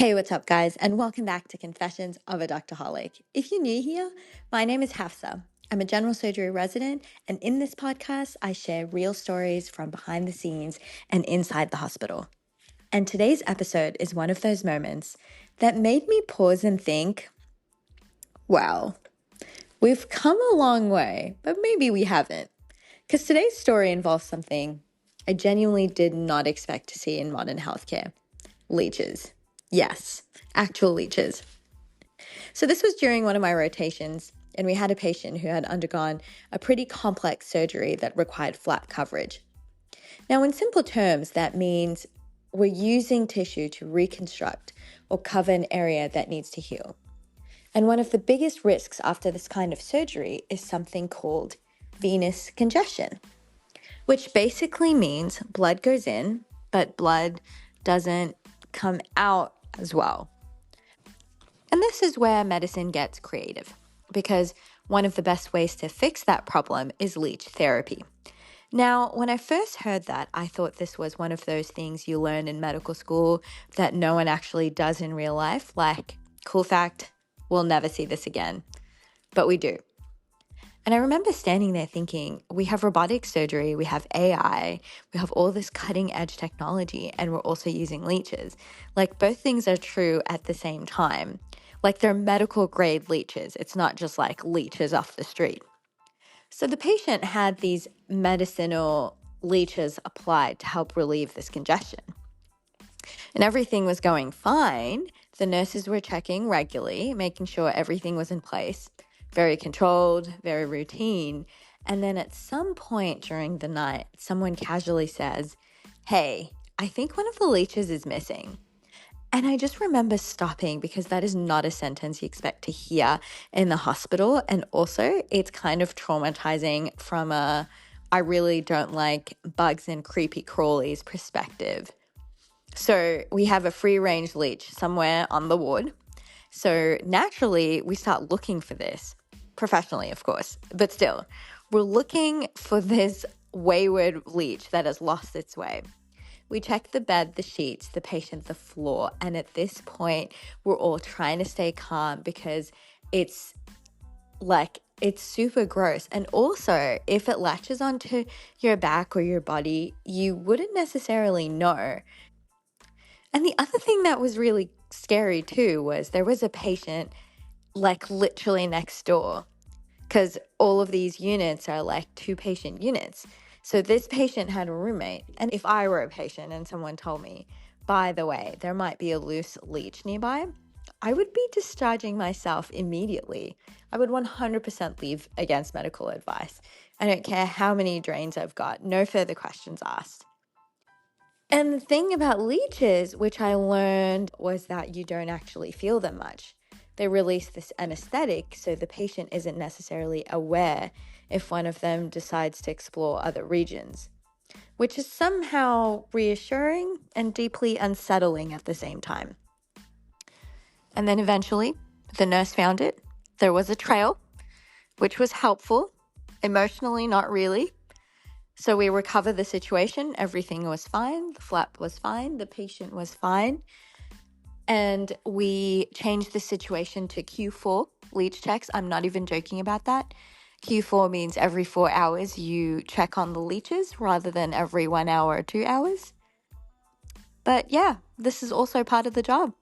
Hey, what's up, guys, and welcome back to Confessions of a Doctorholic. If you're new here, my name is Hafsa. I'm a general surgery resident, and in this podcast, I share real stories from behind the scenes and inside the hospital. And today's episode is one of those moments that made me pause and think, wow, we've come a long way, but maybe we haven't. Because today's story involves something I genuinely did not expect to see in modern healthcare: leeches. Yes, actual leeches. So this was during one of my rotations, and we had a patient who had undergone a pretty complex surgery that required flap coverage. Now, in simple terms, that means we're using tissue to reconstruct or cover an area that needs to heal. And one of the biggest risks after this kind of surgery is something called venous congestion, which basically means blood goes in, but blood doesn't come out as well. And this is where medicine gets creative, because one of the best ways to fix that problem is leech therapy. Now, when I first heard that, I thought this was one of those things you learn in medical school that no one actually does in real life. Like, cool fact, we'll never see this again. But we do. And I remember standing there thinking, we have robotic surgery, we have AI, we have all this cutting edge technology, and we're also using leeches. Like, both things are true at the same time. Like, they're medical grade leeches. It's not just like leeches off the street. So the patient had these medicinal leeches applied to help relieve this congestion. And everything was going fine. The nurses were checking regularly, making sure everything was in place. Very controlled, very routine. And then at some point during the night, someone casually says, "Hey, I think one of the leeches is missing." And I just remember stopping, because that is not a sentence you expect to hear in the hospital. And also, it's kind of traumatizing from a I really don't like bugs and creepy crawlies perspective. So we have a free range leech somewhere on the ward. So naturally, we start looking for this, professionally, of course, but still, we're looking for this wayward leech that has lost its way. We check the bed, the sheets, the patient, the floor. And at this point, we're all trying to stay calm, because it's super gross. And also, if it latches onto your back or your body, you wouldn't necessarily know. And the other thing that was really scary too was there was a patient like literally next door, because all of these units are like 2-patient units. So this patient had a roommate. And if I were a patient and someone told me, by the way, there might be a loose leech nearby, I would be discharging myself immediately. I would 100% leave against medical advice. I don't care how many drains I've got, no further questions asked. And the thing about leeches, which I learned, was that you don't actually feel them much. They release this anesthetic, so the patient isn't necessarily aware if one of them decides to explore other regions, which is somehow reassuring and deeply unsettling at the same time. And then eventually, the nurse found it. There was a trail, which was helpful. Emotionally, not really. So we recovered the situation. Everything was fine. The flap was fine. The patient was fine. And we changed the situation to Q4 leech checks. I'm not even joking about that. Q4 means every 4 hours you check on the leeches rather than every 1 hour or 2 hours. But yeah, this is also part of the job.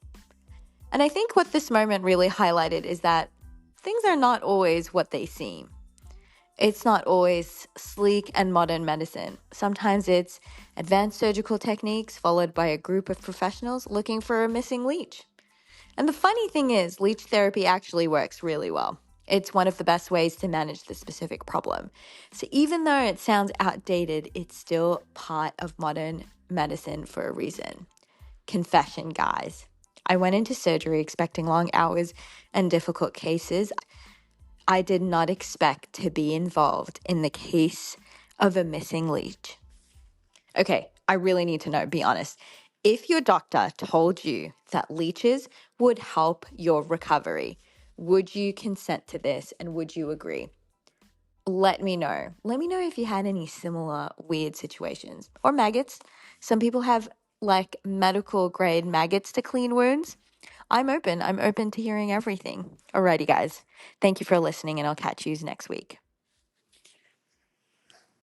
And I think what this moment really highlighted is that things are not always what they seem. It's not always sleek and modern medicine. Sometimes it's advanced surgical techniques followed by a group of professionals looking for a missing leech. And the funny thing is, leech therapy actually works really well. It's one of the best ways to manage the specific problem. So even though it sounds outdated, it's still part of modern medicine for a reason. Confession, guys. I went into surgery expecting long hours and difficult cases. I did not expect to be involved in the case of a missing leech. Okay, I really need to know, be honest. If your doctor told you that leeches would help your recovery, would you consent to this and would you agree? Let me know. Let me know if you had any similar weird situations. Or maggots. Some people have like medical grade maggots to clean wounds. I'm open. I'm open to hearing everything. Alrighty, guys. Thank you for listening, and I'll catch you next week.